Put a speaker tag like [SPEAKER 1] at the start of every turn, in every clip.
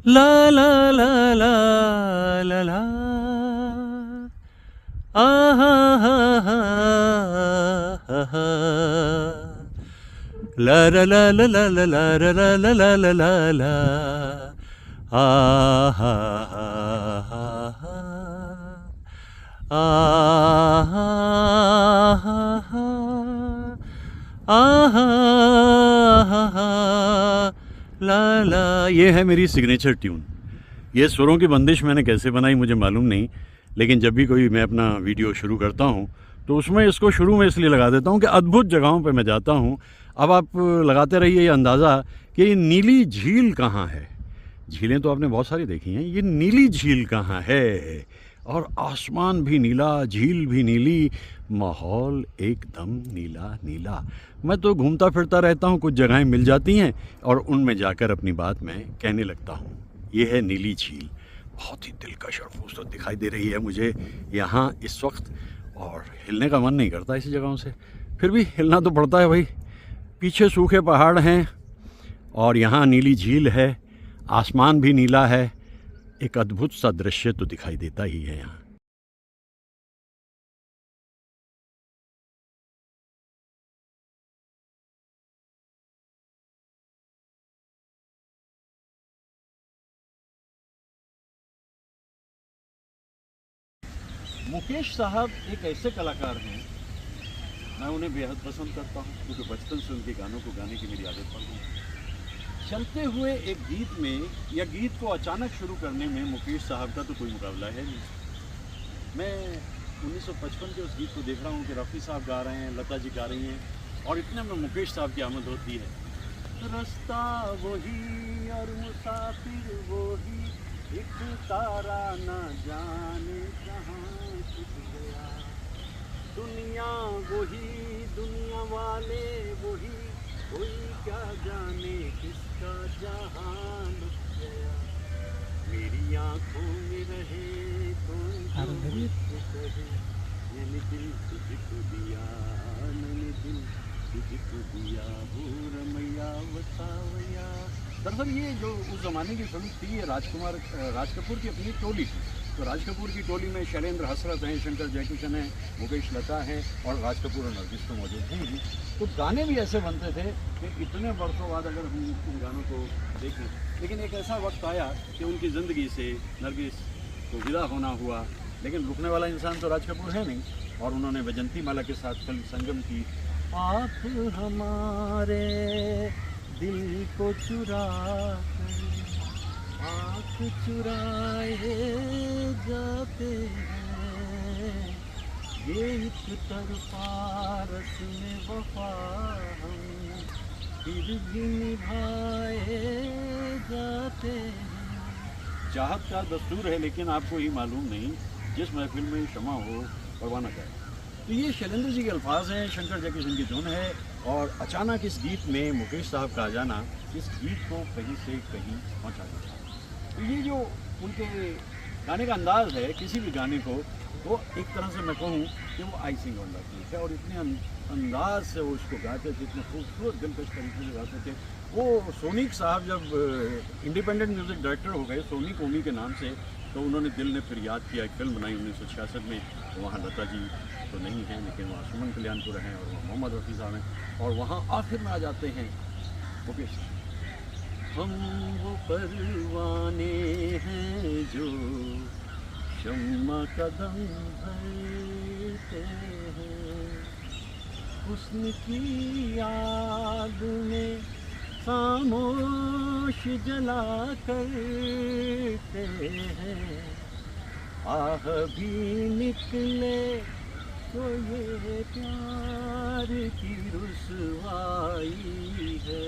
[SPEAKER 1] ला ला ला ला ला ला आ हा हा हा हा हा ला ला ला ला ला ला ला ला ला ला ला ला ला आ हा हा हा हा आ हा हा हा आ हा हा हा ला ला। ये है मेरी सिग्नेचर ट्यून। ये सुरों की बंदिश मैंने कैसे बनाई मुझे मालूम नहीं, लेकिन जब भी कोई मैं अपना वीडियो शुरू करता हूँ तो उसमें इसको शुरू में इसलिए लगा देता हूँ कि अद्भुत जगहों पे मैं जाता हूँ। अब आप लगाते रहिए ये अंदाज़ा कि ये नीली झील कहाँ है। झीलें तो आपने बहुत सारी देखी हैं, ये नीली झील कहाँ है। और आसमान भी नीला, झील भी नीली, माहौल एकदम नीला नीला। मैं तो घूमता फिरता रहता हूँ, कुछ जगहें मिल जाती हैं और उनमें जाकर अपनी बात मैं कहने लगता हूँ। ये है नीली झील, बहुत ही दिलकश और खूबसूरत दिखाई दे रही है मुझे यहाँ इस वक्त, और हिलने का मन नहीं करता ऐसी जगहों से, फिर भी हिलना तो पड़ता है भाई। पीछे सूखे पहाड़ हैं और यहाँ नीली झील है, आसमान भी नीला है। एक अद्भुत सा दृश्य तो दिखाई देता ही है यहाँ। मुकेश साहब एक ऐसे कलाकार हैं, मैं उन्हें बेहद पसंद करता हूँ क्योंकि बचपन से उनके गानों को गाने की मेरी आदत पड़ गई। चलते हुए एक गीत में या गीत को अचानक शुरू करने में मुकेश साहब का तो कोई मुकाबला है नहीं। मैं 1955 के उस गीत को देख रहा हूँ कि रफ़ी साहब गा रहे हैं, लता जी गा रही हैं, और इतने में मुकेश साहब की आमद होती है। रास्ता वही और मुसाफिर वही, एक तारा न जाने कहाँ छुप गया। दुनिया वही, दुनिया वाले वही, कोई क्या जाने किसका जहां लुट गया। मेरी आंखों में रहे तो मुझको कहे, मैंने दिल तुझको दिया, मैंने दिल तुझको दिया, भूर मैया वसावया। दरअसल ये जो उस ज़माने की फिल्म थी, ये राज कपूर की अपनी टोली थी। तो राज कपूर की टोली में शैलेंद्र हसरत हैं, शंकर जयकिशन हैं, मुकेश लता हैं, और राज कपूर और नरगिस तो मौजूद हैं ही। तो गाने भी ऐसे बनते थे कि इतने वर्षों बाद अगर हम उन गानों को देखें, लेकिन एक ऐसा वक्त आया कि उनकी ज़िंदगी से नरगिस को विदा होना हुआ, लेकिन रुकने वाला इंसान तो राज कपूर है नहीं, और उन्होंने वैजंती माला के साथ फिल्म संगम की। आप हमारे दिल को चुरा कर आँख चुराए जाते हैं, ये एक तरफा रस्म वफा हम फिर भी निभाए जाते हैं। चाहत का दस्तूर है लेकिन आपको ही मालूम नहीं, जिस महफिल में शमा हो परवाना जाए। तो ये शैलेंद्र जी के अल्फाज हैं, शंकर जयकिशन की धुन है, और अचानक इस गीत में मुकेश साहब का आ जाना इस गीत को कहीं से कहीं पहुंचा देता है। तो ये जो उनके गाने का अंदाज़ है, किसी भी गाने को वो एक तरह से मैं कहूँ कि वो आइसिंग ऑन द केक है, और इतने अंदाज से वो उसको गाते थे, इतने खूबसूरत दिलकश तरीके से गाते थे। वो सोनीक साहब जब इंडिपेंडेंट म्यूज़िक डायरेक्टर हो गए, सोनीक ओमी के नाम से, तो उन्होंने दिल ने फिर याद किया, एक फिल्म बनाई 1966 में। तो वहाँ लता जी तो नहीं हैं, लेकिन वहाँ सुमन कल्याणपुर हैं, और वहाँ मोहम्मद रफ़ी साहब हैं, और वहाँ आखिर में आ जाते हैं मुकेश। हम वो परवाने हैं जो शम्मा कदम भरते हैं, हुस्न की याद में खामोश जला करते हैं, आह भी निकले तो ये प्यार की रुसवाई है,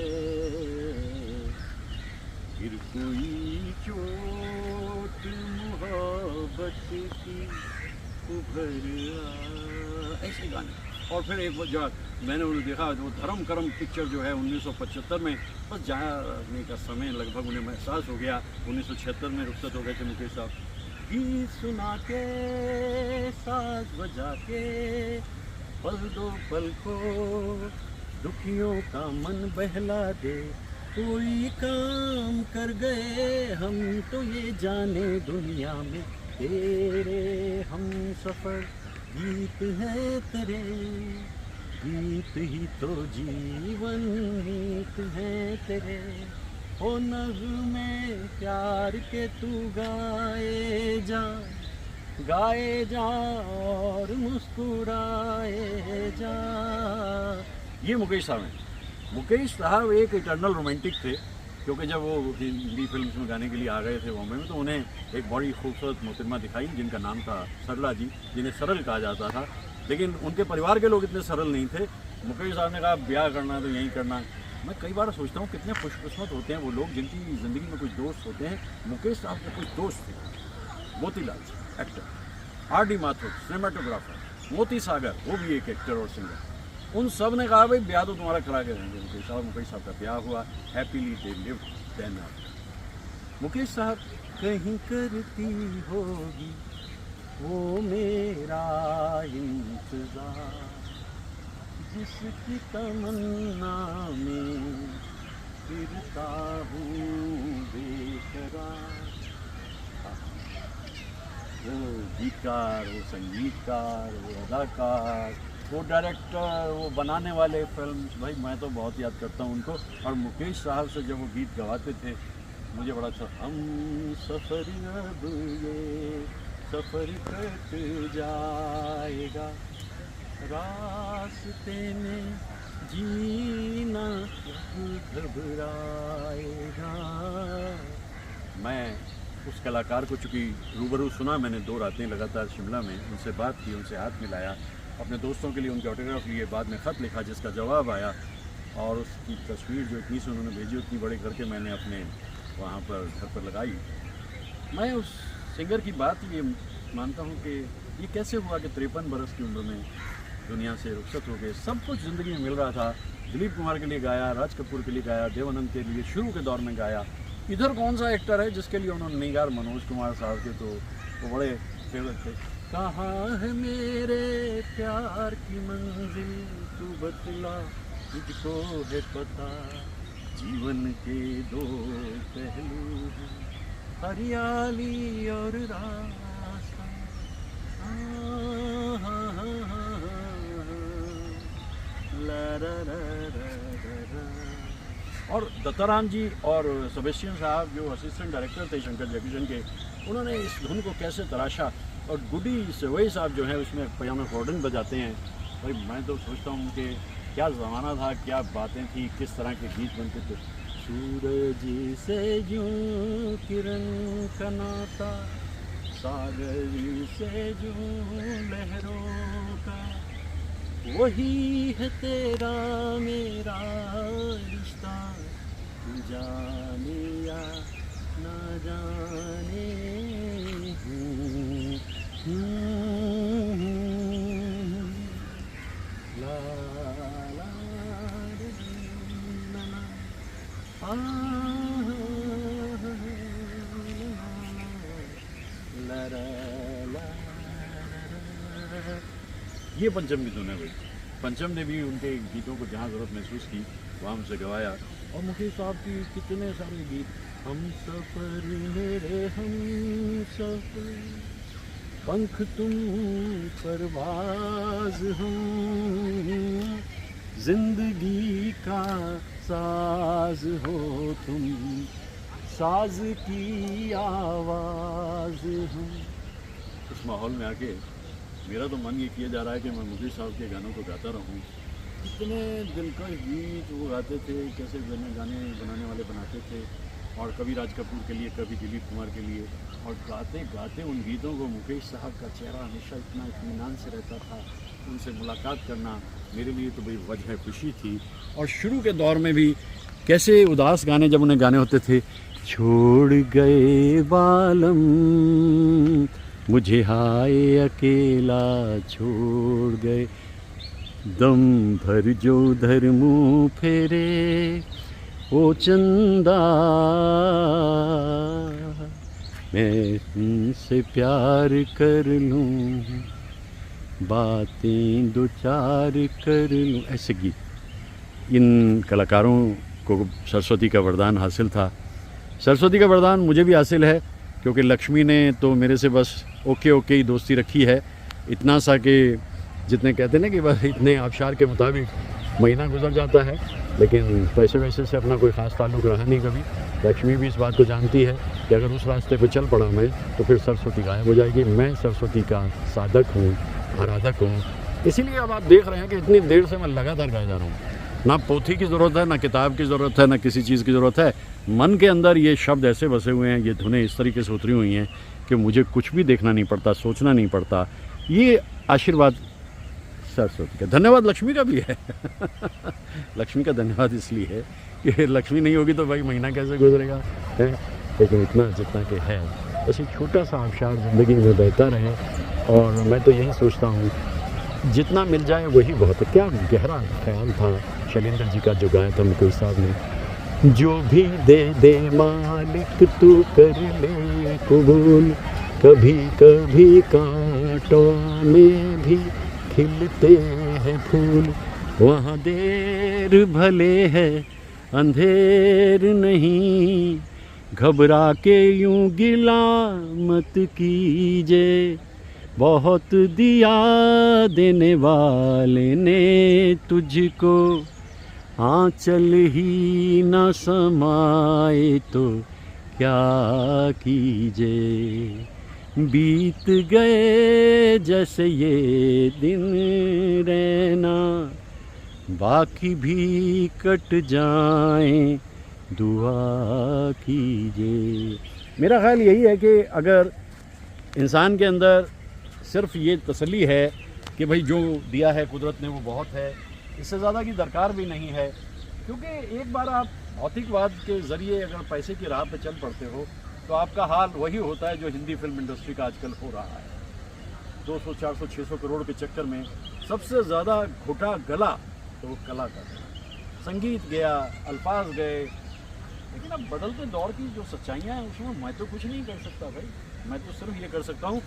[SPEAKER 1] फिर कोई चोट मोहब्बत की उभर ऐसे गाने। और फिर एक जो मैंने उन्हें देखा, वो धर्म करम पिक्चर जो है 1975 में, बस जाने का समय लगभग उन्हें एहसास हो गया। 1976 में रुखसत हो गए थे मुकेश साहब। गीत सुना के साज बजा के पल दो पल को दुखियों का मन बहला दे, कोई काम कर गए हम तो ये जाने दुनिया में तेरे हम सफ़र गीत है तेरे, गीत ही तो जीवन गीत है तेरे। ओ नग़्मे प्यार के तू गाए जा और मुस्कुराए जा। ये मुकेश साहब हैं। मुकेश साहब एक इटर्नल रोमांटिक थे, क्योंकि जब वो हिंदी फिल्म्स में गाने के लिए आ गए थे बॉम्बे में, तो उन्हें एक बड़ी खूबसूरत मोहतरमा दिखाई जिनका नाम था सरला जी, जिन्हें सरल कहा जाता था। लेकिन उनके परिवार के लोग इतने सरल नहीं थे। मुकेश साहब ने कहा ब्याह करना तो यहीं करना। मैं कई बार सोचता हूँ कितने खुशकिस्मत होते हैं वो लोग जिनकी ज़िंदगी में कुछ दोस्त होते हैं। मुकेश साहब के कुछ दोस्त थे, Motilal actor, R.D. Mathur cinematographer, मोती सागर वो भी एक एक्टर और सिंगर। उन सब ने कहा भाई ब्याह तो तुम्हारा करा के रहेंगे। मुकेश साहब का ब्याह हुआ, happily they lived then after. Mukesh साहब कहीं करती होगी वो मेरा इंतजार, जिसकी तमन्ना में फिरता हूँ बेकरार। वो गीतकार, वो संगीतकार, वो अदाकार, वो डायरेक्टर, वो बनाने वाले फिल्म, भाई मैं तो बहुत याद करता हूँ उनको। और मुकेश साहब से जब वो गीत गवाते थे मुझे बड़ा अच्छा, हम सफ़र अब ये सफ़र कट जाएगा, रास्ते में जीना घबराएगा। मैं उस कलाकार को चूँकि रूबरू सुना, मैंने 2 रातें लगातार शिमला में उनसे बात की, उनसे हाथ मिलाया, अपने दोस्तों के लिए उनके ऑटोग्राफ लिए, बाद में ख़त लिखा जिसका जवाब आया, और उसकी तस्वीर जो इतनी से उन्होंने भेजी उतनी बड़ी करके मैंने अपने वहाँ पर घर पर लगाई। मैं उस सिंगर की बात ये मानता हूँ कि ये कैसे हुआ कि 53 बरस की उम्र में दुनिया से रुखसत हो गए। सब कुछ ज़िंदगी में मिल रहा था। दिलीप कुमार के लिए गाया, राज कपूर के लिए गाया, देवानंद के लिए शुरू के दौर में गाया। इधर कौन सा एक्टर है जिसके लिए उन्होंने नहीं गाया? मनोज कुमार साहब के तो वो बड़े फेवरेट थे। कहाँ है मेरे प्यार की मंजिल तू बतला, तुझको है पता जीवन के 2 पहलू, हरियाली और रास्ता। और दत्ताराम जी और सेबेस्टियन साहब जो असिस्टेंट डायरेक्टर थे शंकर जयकिशन के, उन्होंने इस धुन को कैसे तराशा। और गुडी सेवई साहब जो है उसमें पियानो कॉर्डन बजाते हैं। भाई मैं तो सोचता हूँ कि क्या ज़माना था, क्या बातें थी, किस तरह के गीत बनते थे। सूरज से यूं किरण का नाता, सागर से यूं लहरों का, वही है तेरा मेरा रिश्ता, तू जाने या ना जाने। ला ला ये पंचम की धुन है भाई। पंचम ने भी उनके गीतों को जहाँ ज़रूरत महसूस की वहाँ हमसे गवाया। और मुकेश साहब की कितने सारे गीत, हम सफ़र मेरे हम सफ़र, पंख तुम परवाज़ हम, जिंदगी का साज हो तुम, साज की आवाज़ हम। इस माहौल में आके मेरा तो मन ये किया जा रहा है कि मैं मुकेश साहब के गानों को गाता रहूं। कितने दिलकश गीत वो गाते थे, कैसे गाने बनाने वाले बनाते थे, और कभी राज कपूर के लिए, कभी दिलीप कुमार के लिए। और गाते गाते उन गीतों को मुकेश साहब का चेहरा हमेशा इतना इत्मीनान से रहता था। उनसे मुलाकात करना मेरे लिए तो भाई वजह खुशी थी। और शुरू के दौर में भी कैसे उदास गाने जब उन्हें गाने होते थे, छोड़ गए बालम मुझे हाय अकेला छोड़ गए, दम भर जो धर मुँह फेरे ओ चंदा, मैं तुमसे प्यार कर लूँ, बातें 2 4 कर लूँ। ऐसे गीत इन कलाकारों को सरस्वती का वरदान हासिल था। सरस्वती का वरदान मुझे भी हासिल है, क्योंकि लक्ष्मी ने तो मेरे से बस ओके ओके ही दोस्ती रखी है, इतना सा कि जितने कहते हैं ना कि बस इतने आबशार के मुताबिक महीना गुजर जाता है, लेकिन पैसे वैसे से अपना कोई ख़ास ताल्लुक़ रहा नहीं कभी। लक्ष्मी भी इस बात को जानती है कि अगर उस रास्ते पर चल पड़ा मैं, तो फिर सरस्वती गायब हो जाएगी। मैं सरस्वती का साधक हूँ, आराधक हूँ, इसीलिए अब आप देख रहे हैं कि इतनी देर से मैं लगातार गाया जा रहा हूँ। ना पोथी की ज़रूरत है, ना किताब की ज़रूरत है, ना किसी चीज़ की ज़रूरत है। मन के अंदर ये शब्द ऐसे बसे हुए हैं, ये धुनें इस तरीके से उतरी हुई हैं कि मुझे कुछ भी देखना नहीं पड़ता, सोचना नहीं पड़ता। ये आशीर्वाद सरस्वती का, धन्यवाद लक्ष्मी का भी है। लक्ष्मी का धन्यवाद इसलिए है कि लक्ष्मी नहीं होगी तो भाई महीना कैसे गुजरेगा है। लेकिन इतना जितना कि है, बस एक छोटा सा आबशार ज़िंदगी में बहता रहे, और मैं तो यही सोचता हूँ जितना मिल जाए वही बहुत है। क्या गहरा ख्याल था शैलेंद्र जी का जो गाया था मुकेश साहब ने, जो भी दे मालिक तू कर ले कबूल, कभी कभी कांटों में भी खिलते हैं फूल, वहाँ देर भले है अंधेर नहीं, घबरा के यूं गिला मत कीजिए, बहुत दिया देने वाले ने तुझको, आंचल ही न समाए तो क्या कीजिए, बीत गए जैसे ये दिन रहना, बाकी भी कट जाएं, दुआ कीजिए। मेरा ख्याल यही है कि अगर इंसान के अंदर सिर्फ ये तसल्ली है कि भाई जो दिया है कुदरत ने वो बहुत है, इससे ज़्यादा की दरकार भी नहीं है। क्योंकि एक बार आप भौतिकवाद के ज़रिए अगर पैसे की राह पे चल पड़ते हो तो आपका हाल वही होता है जो हिंदी फिल्म इंडस्ट्री का आजकल हो रहा है। 200, 400, 600 करोड़ के चक्कर में सबसे ज़्यादा घुटा गला तो वो कला का, संगीत गया, अल्फाज गए। लेकिन अब बदलते दौर की जो सच्चाइयाँ हैं उसमें मैं तो कुछ नहीं कर सकता भाई। मैं तो सिर्फ ये कर सकता हूँ,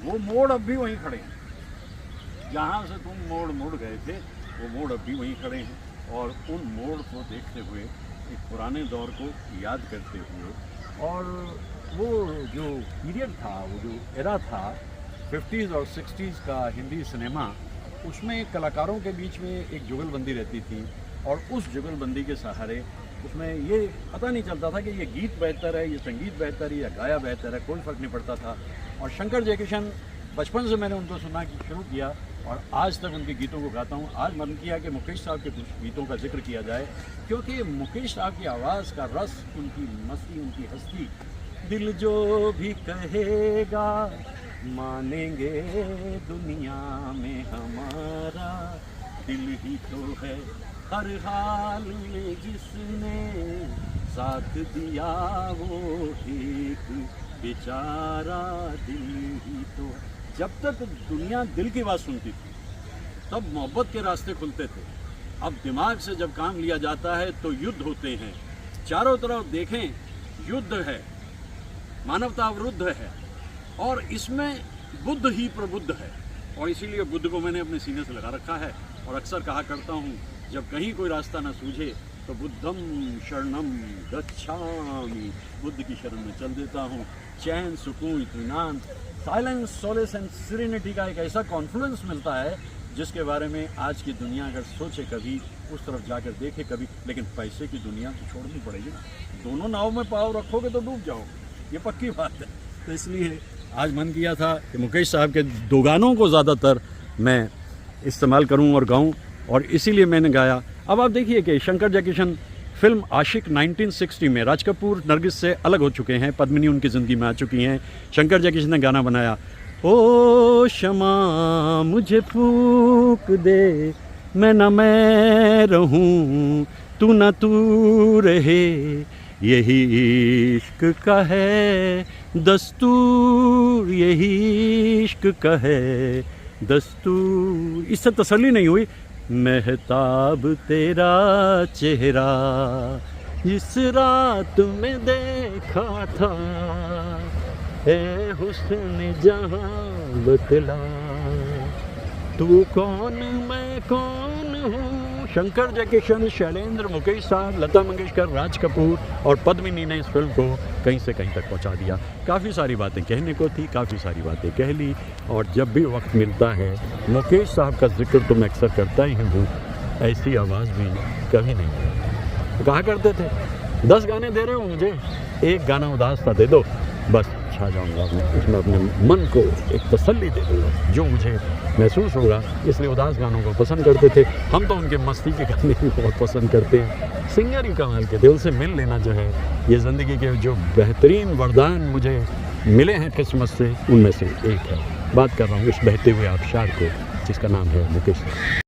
[SPEAKER 1] वो मोड़ अब भी वहीं खड़े हैं जहाँ से तुम मोड़ गए थे, वो मोड़ अब भी वहीं खड़े हैं। और उन मोड़ को देखते हुए, एक पुराने दौर को याद करते हुए, और वो जो पीरियड था, वो जो एरा था 50s और 60s का हिंदी सिनेमा, उसमें कलाकारों के बीच में एक जुगलबंदी रहती थी, और उस जुगलबंदी के सहारे उसमें ये पता नहीं चलता था कि ये गीत बेहतर है, ये संगीत बेहतर है, या गाया बेहतर है, कोई फ़र्क नहीं पड़ता था। और शंकर जयकिशन, बचपन से मैंने उनको सुनना शुरू किया और आज तक उनके गीतों को गाता हूँ। आज मन किया कि मुकेश साहब के कुछ गीतों का जिक्र किया जाए, क्योंकि मुकेश साहब की आवाज़ का रस, उनकी मस्ती, उनकी हस्ती, दिल जो भी कहेगा मानेंगे दुनिया में हमारा, दिल ही तो है हर हाल में जिसने साथ दिया, वो एक बेचारा दिल ही तो। जब तक दुनिया दिल की बात सुनती थी तब मोहब्बत के रास्ते खुलते थे। अब दिमाग से जब काम लिया जाता है तो युद्ध होते हैं। चारों तरफ देखें युद्ध है, मानवता अवरुद्ध है, और इसमें बुद्ध ही प्रबुद्ध है। और इसीलिए बुद्ध को मैंने अपने सीने से लगा रखा है, और अक्सर कहा करता हूँ जब कहीं कोई रास्ता ना सूझे तो बुद्धम शरणम गच्छामि, बुद्ध की शरण में चल देता हूँ। चैन, सुकून, इत्मीनान, साइलेंस, सोलेस एंड सिरेनिटी का एक ऐसा कॉन्फिडेंस मिलता है जिसके बारे में आज की दुनिया अगर सोचे कभी, उस तरफ जाकर देखे कभी, लेकिन पैसे की दुनिया तो छोड़नी पड़ेगी ना। दोनों नाव में पाँव रखोगे तो डूब जाओगे, ये पक्की बात है। तो इसलिए आज मन किया था कि मुकेश साहब के दो गानों को ज़्यादातर मैं इस्तेमाल करूं और गाऊं, और इसीलिए मैंने गाया। अब आप देखिए कि शंकर जयकिशन फिल्म आशिक 1960 में राज कपूर नरगिस से अलग हो चुके हैं, पद्मिनी उनकी ज़िंदगी में आ चुकी हैं। शंकर जयकिशन ने गाना बनाया, ओ शमा मुझे फूक दे, मैं न मैं रहूं, तू न तू रहे, यही इश्क का है दस्तूर, यही इश्क का है दस्तूर। इससे तसल्ली नहीं हुई, महताब तेरा चेहरा इस रात में देखा था, है हुस्न जहां बतला, तू कौन मैं कौन हूँ, शंकर जयकिशन, शैलेंद्र, मुकेश साहब, लता मंगेशकर, राज कपूर और पद्मिनी ने इस फिल्म को कहीं से कहीं तक पहुंचा दिया। काफ़ी सारी बातें कहने को थी, काफ़ी सारी बातें कह ली, और जब भी वक्त मिलता है मुकेश साहब का जिक्र तो मैं अक्सर करता ही हूँ, ऐसी आवाज़ भी कभी नहीं। कहा करते थे 10 गाने दे रहे हो मुझे, एक गाना उदास सा दे दो, बस छा जाऊंगा मैं उसमें, अपने मन को एक तसल्ली दे दूँगा जो मुझे महसूस होगा। इसलिए उदास गानों को पसंद करते थे हम, तो उनके मस्ती के गाने भी बहुत पसंद करते हैं। सिंगर ही कमाल के थे, उनसे मिल लेना जो है, ये ज़िंदगी के जो बेहतरीन वरदान मुझे मिले हैं किस्मत से, उनमें से एक है। बात कर रहा हूँ इस बहते हुए आबशार को, जिसका नाम है मुकेश।